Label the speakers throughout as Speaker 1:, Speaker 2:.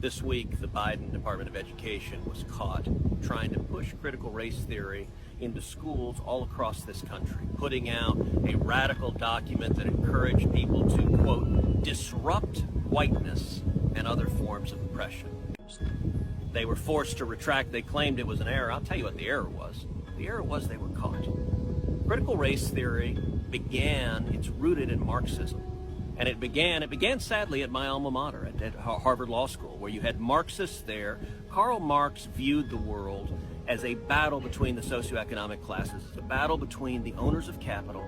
Speaker 1: This week, the Biden Department of Education was caught trying to push critical race theory into schools all across this country, putting out a radical document that encouraged people to, quote, disrupt whiteness and other forms of oppression. They were forced to retract. They claimed it was an error. I'll tell you what the error was. The error was they were caught. Critical race theory it's rooted in Marxism. And it began sadly at my alma mater, at Harvard Law School, where you had Marxists there. Karl Marx viewed the world as a battle between the socioeconomic classes, a battle between the owners of capital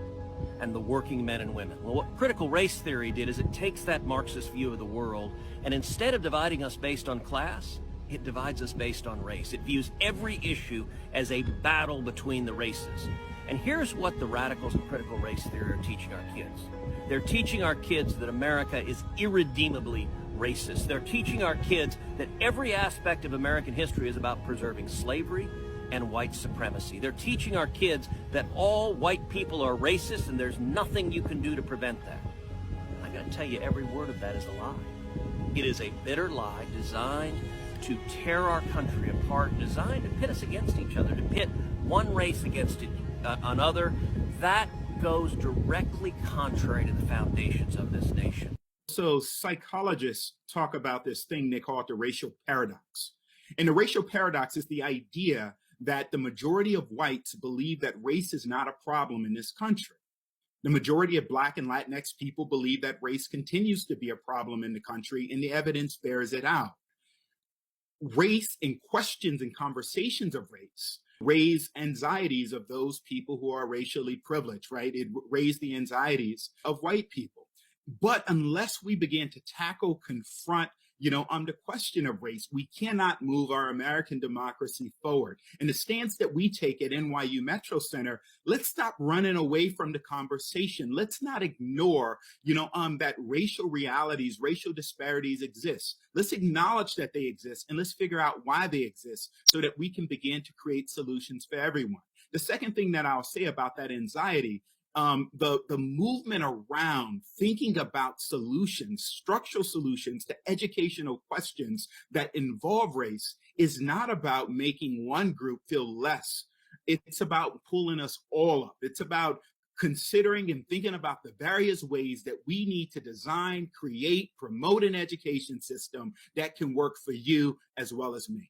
Speaker 1: and the working men and women. Well, what critical race theory did is it takes that Marxist view of the world, and instead of dividing us based on class, it divides us based on race. It views every issue as a battle between the races. And here's what the radicals of critical race theory are teaching our kids. They're teaching our kids that America is irredeemably racist. They're teaching our kids that every aspect of American history is about preserving slavery and white supremacy. They're teaching our kids that all white people are racist and there's nothing you can do to prevent that. I gotta tell you, every word of that is a lie. It is a bitter lie designed to tear our country apart, designed to pit us against each other, to pit one race against another. That goes directly contrary to the foundations of this nation.
Speaker 2: So psychologists talk about this thing they call it the racial paradox. And the racial paradox is the idea that the majority of whites believe that race is not a problem in this country. The majority of Black and Latinx people believe that race continues to be a problem in the country, and the evidence bears it out. Race and questions and conversations of race raise anxieties of those people who are racially privileged, right? It raised the anxieties of white people. But unless we begin to tackle, confront, the question of race, we cannot move our American democracy forward. And the stance that we take at NYU Metro Center, let's stop running away from the conversation. Let's not ignore, that racial realities, racial disparities exist. Let's acknowledge that they exist and let's figure out why they exist so that we can begin to create solutions for everyone. The second thing that I'll say about that anxiety, the movement around thinking about solutions, structural solutions to educational questions that involve race is not about making one group feel less. It's about pulling us all up. It's about considering and thinking about the various ways that we need to design, create, promote an education system that can work for you as well as me.